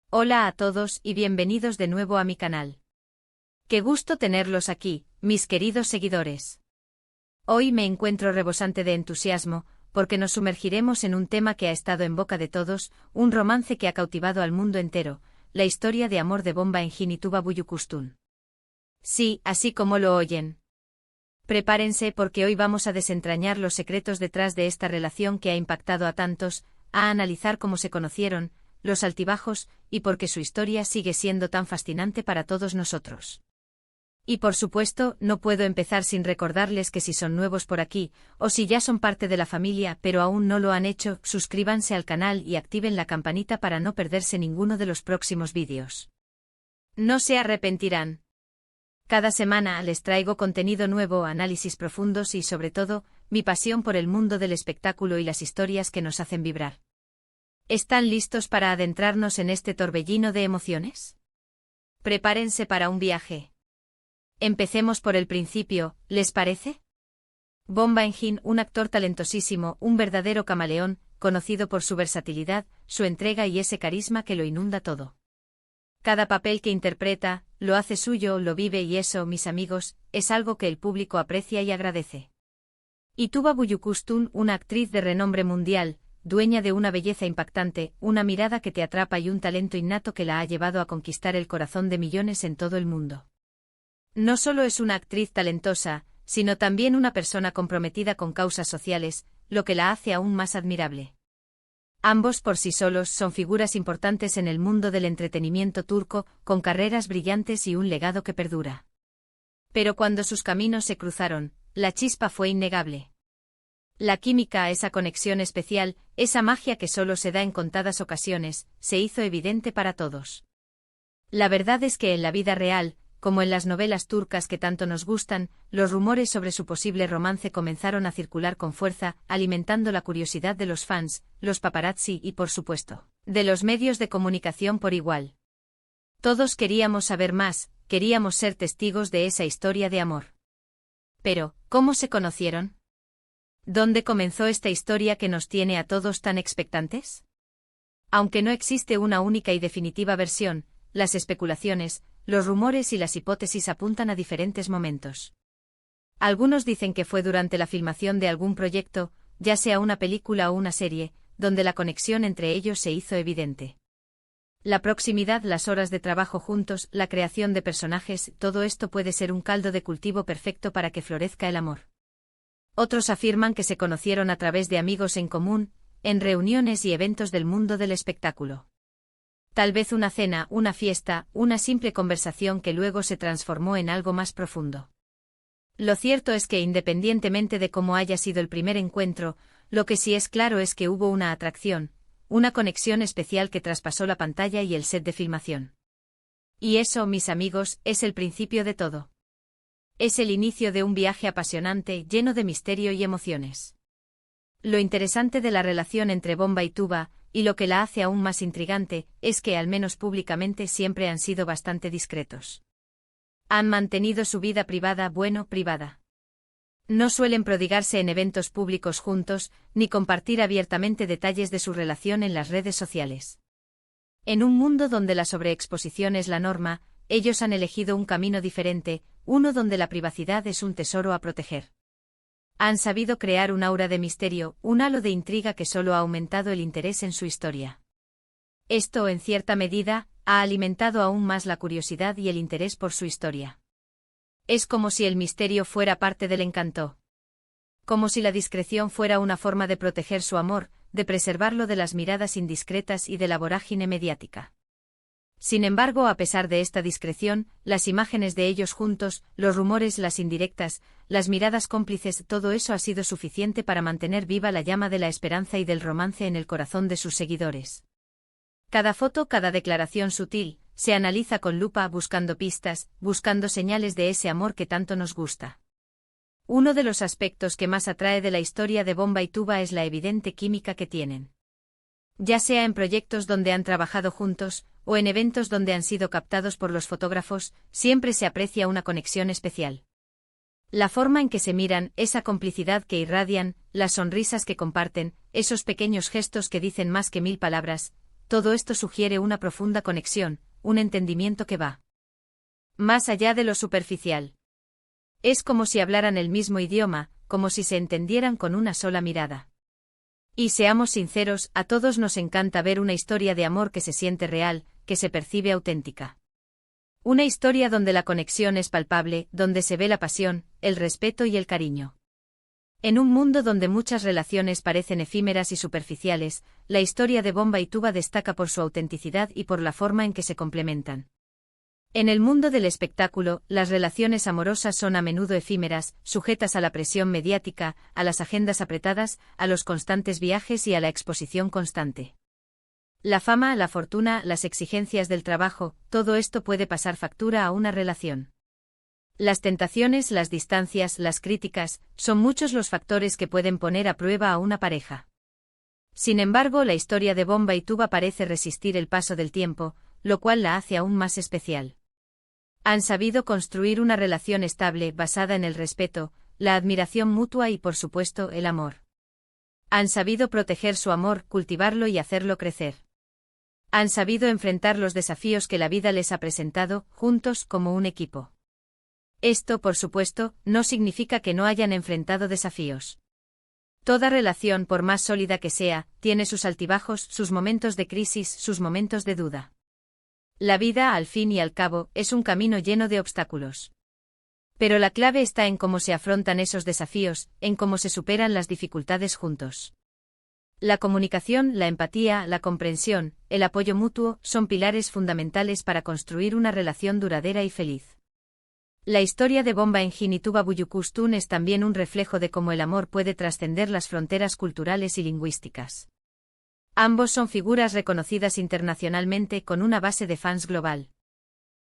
Hola a todos y bienvenidos de nuevo a mi canal. Qué gusto tenerlos aquí, mis queridos seguidores. Hoy me encuentro rebosante de entusiasmo, porque nos sumergiremos en un tema que ha estado en boca de todos, un romance que ha cautivado al mundo entero, la historia de amor de Bomba Engin y Tuba Büyüküstün. Sí, así como lo oyen. Prepárense porque hoy vamos a desentrañar los secretos detrás de esta relación que ha impactado a tantos, a analizar cómo se conocieron, los altibajos, y por qué su historia sigue siendo tan fascinante para todos nosotros. Y por supuesto, no puedo empezar sin recordarles que si son nuevos por aquí, o si ya son parte de la familia pero aún no lo han hecho, suscríbanse al canal y activen la campanita para no perderse ninguno de los próximos vídeos. No se arrepentirán. Cada semana les traigo contenido nuevo, análisis profundos y sobre todo, mi pasión por el mundo del espectáculo y las historias que nos hacen vibrar. ¿Están listos para adentrarnos en este torbellino de emociones? Prepárense para un viaje. Empecemos por el principio, ¿les parece? Bomba Engin, un actor talentosísimo, un verdadero camaleón, conocido por su versatilidad, su entrega y ese carisma que lo inunda todo. Cada papel que interpreta, lo hace suyo, lo vive y eso, mis amigos, es algo que el público aprecia y agradece. Y Tuba Büyüküstün, una actriz de renombre mundial, dueña de una belleza impactante, una mirada que te atrapa y un talento innato que la ha llevado a conquistar el corazón de millones en todo el mundo. No solo es una actriz talentosa, sino también una persona comprometida con causas sociales, lo que la hace aún más admirable. Ambos por sí solos son figuras importantes en el mundo del entretenimiento turco, con carreras brillantes y un legado que perdura. Pero cuando sus caminos se cruzaron, la chispa fue innegable. La química, esa conexión especial, esa magia que solo se da en contadas ocasiones, se hizo evidente para todos. La verdad es que en la vida real, como en las novelas turcas que tanto nos gustan, los rumores sobre su posible romance comenzaron a circular con fuerza, alimentando la curiosidad de los fans, los paparazzi y, por supuesto, de los medios de comunicación por igual. Todos queríamos saber más, queríamos ser testigos de esa historia de amor. Pero, ¿cómo se conocieron? ¿Dónde comenzó esta historia que nos tiene a todos tan expectantes? Aunque no existe una única y definitiva versión, las especulaciones, los rumores y las hipótesis apuntan a diferentes momentos. Algunos dicen que fue durante la filmación de algún proyecto, ya sea una película o una serie, donde la conexión entre ellos se hizo evidente. La proximidad, las horas de trabajo juntos, la creación de personajes, todo esto puede ser un caldo de cultivo perfecto para que florezca el amor. Otros afirman que se conocieron a través de amigos en común, en reuniones y eventos del mundo del espectáculo. Tal vez una cena, una fiesta, una simple conversación que luego se transformó en algo más profundo. Lo cierto es que independientemente de cómo haya sido el primer encuentro, lo que sí es claro es que hubo una atracción, una conexión especial que traspasó la pantalla y el set de filmación. Y eso, mis amigos, es el principio de todo. Es el inicio de un viaje apasionante, lleno de misterio y emociones. Lo interesante de la relación entre Bomba y Tuba, y lo que la hace aún más intrigante, es que al menos públicamente siempre han sido bastante discretos. Han mantenido su vida privada, privada. No suelen prodigarse en eventos públicos juntos, ni compartir abiertamente detalles de su relación en las redes sociales. En un mundo donde la sobreexposición es la norma, ellos han elegido un camino diferente, uno donde la privacidad es un tesoro a proteger. Han sabido crear un aura de misterio, un halo de intriga que solo ha aumentado el interés en su historia. Esto, en cierta medida, ha alimentado aún más la curiosidad y el interés por su historia. Es como si el misterio fuera parte del encanto. Como si la discreción fuera una forma de proteger su amor, de preservarlo de las miradas indiscretas y de la vorágine mediática. Sin embargo, a pesar de esta discreción, las imágenes de ellos juntos, los rumores, las indirectas, las miradas cómplices, todo eso ha sido suficiente para mantener viva la llama de la esperanza y del romance en el corazón de sus seguidores. Cada foto, cada declaración sutil, se analiza con lupa buscando pistas, buscando señales de ese amor que tanto nos gusta. Uno de los aspectos que más atrae de la historia de Bomba y Tuba es la evidente química que tienen. Ya sea en proyectos donde han trabajado juntos, o en eventos donde han sido captados por los fotógrafos, siempre se aprecia una conexión especial. La forma en que se miran, esa complicidad que irradian, las sonrisas que comparten, esos pequeños gestos que dicen más que 1000 palabras, todo esto sugiere una profunda conexión, un entendimiento que va más allá de lo superficial. Es como si hablaran el mismo idioma, como si se entendieran con una sola mirada. Y seamos sinceros, a todos nos encanta ver una historia de amor que se siente real, que se percibe auténtica. Una historia donde la conexión es palpable, donde se ve la pasión, el respeto y el cariño. En un mundo donde muchas relaciones parecen efímeras y superficiales, la historia de Bomba y Tuba destaca por su autenticidad y por la forma en que se complementan. En el mundo del espectáculo, las relaciones amorosas son a menudo efímeras, sujetas a la presión mediática, a las agendas apretadas, a los constantes viajes y a la exposición constante. La fama, la fortuna, las exigencias del trabajo, todo esto puede pasar factura a una relación. Las tentaciones, las distancias, las críticas, son muchos los factores que pueden poner a prueba a una pareja. Sin embargo, la historia de Bomba y Tuba parece resistir el paso del tiempo, lo cual la hace aún más especial. Han sabido construir una relación estable basada en el respeto, la admiración mutua y, por supuesto, el amor. Han sabido proteger su amor, cultivarlo y hacerlo crecer. Han sabido enfrentar los desafíos que la vida les ha presentado, juntos como un equipo. Esto, por supuesto, no significa que no hayan enfrentado desafíos. Toda relación, por más sólida que sea, tiene sus altibajos, sus momentos de crisis, sus momentos de duda. La vida, al fin y al cabo, es un camino lleno de obstáculos. Pero la clave está en cómo se afrontan esos desafíos, en cómo se superan las dificultades juntos. La comunicación, la empatía, la comprensión, el apoyo mutuo, son pilares fundamentales para construir una relación duradera y feliz. La historia de Bomba Engin y Tuba Büyüküstün es también un reflejo de cómo el amor puede trascender las fronteras culturales y lingüísticas. Ambos son figuras reconocidas internacionalmente con una base de fans global.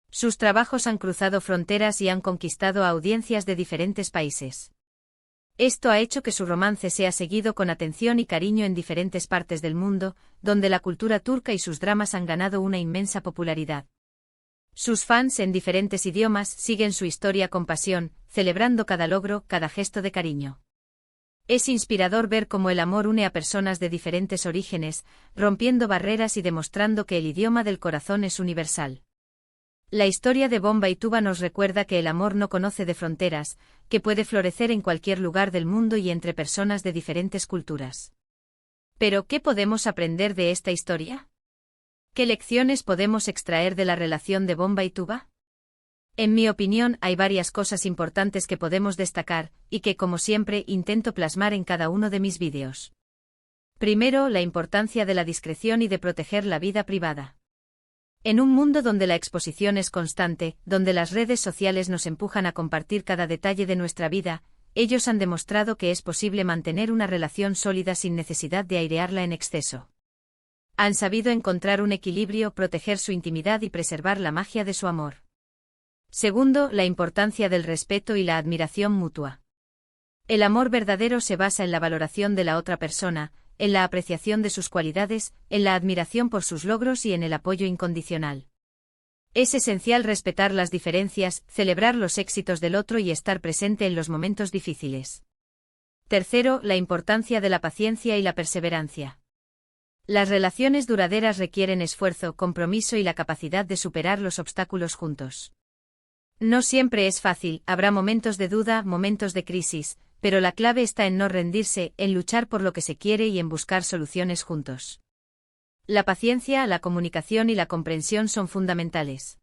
Sus trabajos han cruzado fronteras y han conquistado a audiencias de diferentes países. Esto ha hecho que su romance sea seguido con atención y cariño en diferentes partes del mundo, donde la cultura turca y sus dramas han ganado una inmensa popularidad. Sus fans en diferentes idiomas siguen su historia con pasión, celebrando cada logro, cada gesto de cariño. Es inspirador ver cómo el amor une a personas de diferentes orígenes, rompiendo barreras y demostrando que el idioma del corazón es universal. La historia de Bomba y Tuba nos recuerda que el amor no conoce de fronteras, que puede florecer en cualquier lugar del mundo y entre personas de diferentes culturas. Pero, ¿qué podemos aprender de esta historia? ¿Qué lecciones podemos extraer de la relación de Bomba y Tuba? En mi opinión, hay varias cosas importantes que podemos destacar, y que, como siempre, intento plasmar en cada uno de mis vídeos. Primero, la importancia de la discreción y de proteger la vida privada. En un mundo donde la exposición es constante, donde las redes sociales nos empujan a compartir cada detalle de nuestra vida, ellos han demostrado que es posible mantener una relación sólida sin necesidad de airearla en exceso. Han sabido encontrar un equilibrio, proteger su intimidad y preservar la magia de su amor. Segundo, la importancia del respeto y la admiración mutua. El amor verdadero se basa en la valoración de la otra persona, en la apreciación de sus cualidades, en la admiración por sus logros y en el apoyo incondicional. Es esencial respetar las diferencias, celebrar los éxitos del otro y estar presente en los momentos difíciles. Tercero, la importancia de la paciencia y la perseverancia. Las relaciones duraderas requieren esfuerzo, compromiso y la capacidad de superar los obstáculos juntos. No siempre es fácil, habrá momentos de duda, momentos de crisis, pero la clave está en no rendirse, en luchar por lo que se quiere y en buscar soluciones juntos. La paciencia, la comunicación y la comprensión son fundamentales.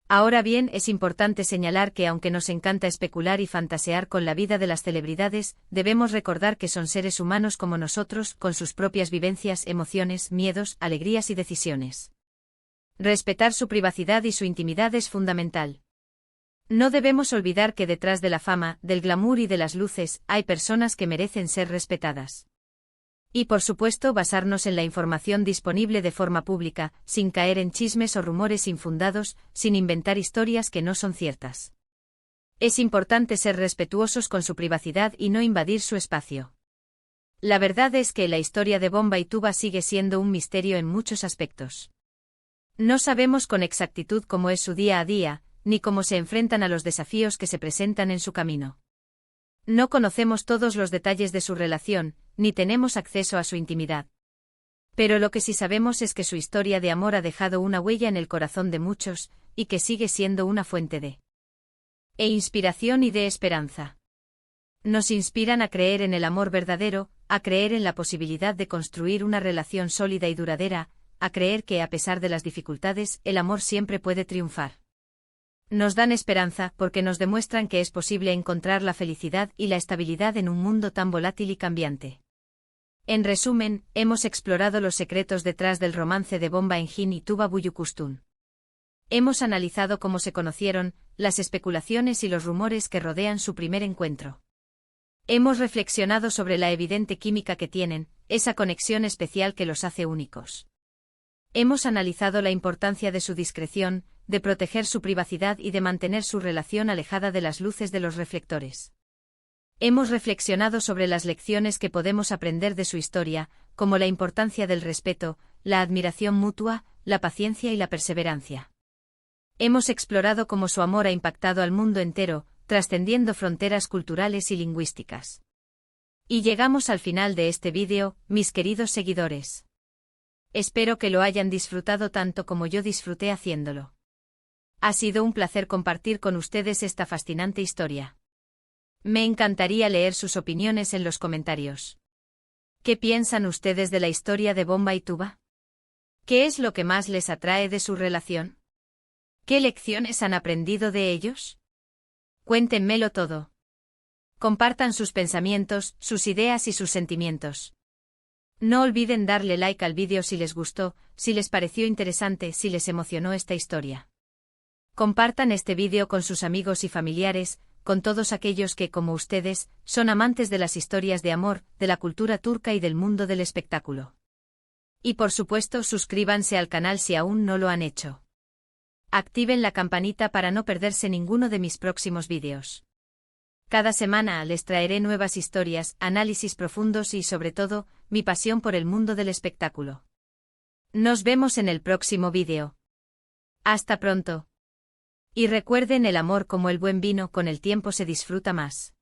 Ahora bien, es importante señalar que aunque nos encanta especular y fantasear con la vida de las celebridades, debemos recordar que son seres humanos como nosotros, con sus propias vivencias, emociones, miedos, alegrías y decisiones. Respetar su privacidad y su intimidad es fundamental. No debemos olvidar que detrás de la fama, del glamour y de las luces, hay personas que merecen ser respetadas. Y por supuesto basarnos en la información disponible de forma pública, sin caer en chismes o rumores infundados, sin inventar historias que no son ciertas. Es importante ser respetuosos con su privacidad y no invadir su espacio. La verdad es que la historia de Bomba y Tuba sigue siendo un misterio en muchos aspectos. No sabemos con exactitud cómo es su día a día, ni cómo se enfrentan a los desafíos que se presentan en su camino. No conocemos todos los detalles de su relación, ni tenemos acceso a su intimidad. Pero lo que sí sabemos es que su historia de amor ha dejado una huella en el corazón de muchos, y que sigue siendo una fuente de inspiración y de esperanza. Nos inspiran a creer en el amor verdadero, a creer en la posibilidad de construir una relación sólida y duradera, a creer que a pesar de las dificultades, el amor siempre puede triunfar. Nos dan esperanza porque nos demuestran que es posible encontrar la felicidad y la estabilidad en un mundo tan volátil y cambiante. En resumen, hemos explorado los secretos detrás del romance de Bomba Engin y Tuba Büyüküstün. Hemos analizado cómo se conocieron, las especulaciones y los rumores que rodean su primer encuentro. Hemos reflexionado sobre la evidente química que tienen, esa conexión especial que los hace únicos. Hemos analizado la importancia de su discreción, de proteger su privacidad y de mantener su relación alejada de las luces de los reflectores. Hemos reflexionado sobre las lecciones que podemos aprender de su historia, como la importancia del respeto, la admiración mutua, la paciencia y la perseverancia. Hemos explorado cómo su amor ha impactado al mundo entero, trascendiendo fronteras culturales y lingüísticas. Y llegamos al final de este vídeo, mis queridos seguidores. Espero que lo hayan disfrutado tanto como yo disfruté haciéndolo. Ha sido un placer compartir con ustedes esta fascinante historia. Me encantaría leer sus opiniones en los comentarios. ¿Qué piensan ustedes de la historia de Bomba y Tuba? ¿Qué es lo que más les atrae de su relación? ¿Qué lecciones han aprendido de ellos? Cuéntenmelo todo. Compartan sus pensamientos, sus ideas y sus sentimientos. No olviden darle like al vídeo si les gustó, si les pareció interesante, si les emocionó esta historia. Compartan este vídeo con sus amigos y familiares, con todos aquellos que, como ustedes, son amantes de las historias de amor, de la cultura turca y del mundo del espectáculo. Y por supuesto, suscríbanse al canal si aún no lo han hecho. Activen la campanita para no perderse ninguno de mis próximos vídeos. Cada semana les traeré nuevas historias, análisis profundos y, sobre todo, mi pasión por el mundo del espectáculo. Nos vemos en el próximo vídeo. Hasta pronto. Y recuerden, el amor como el buen vino, con el tiempo se disfruta más.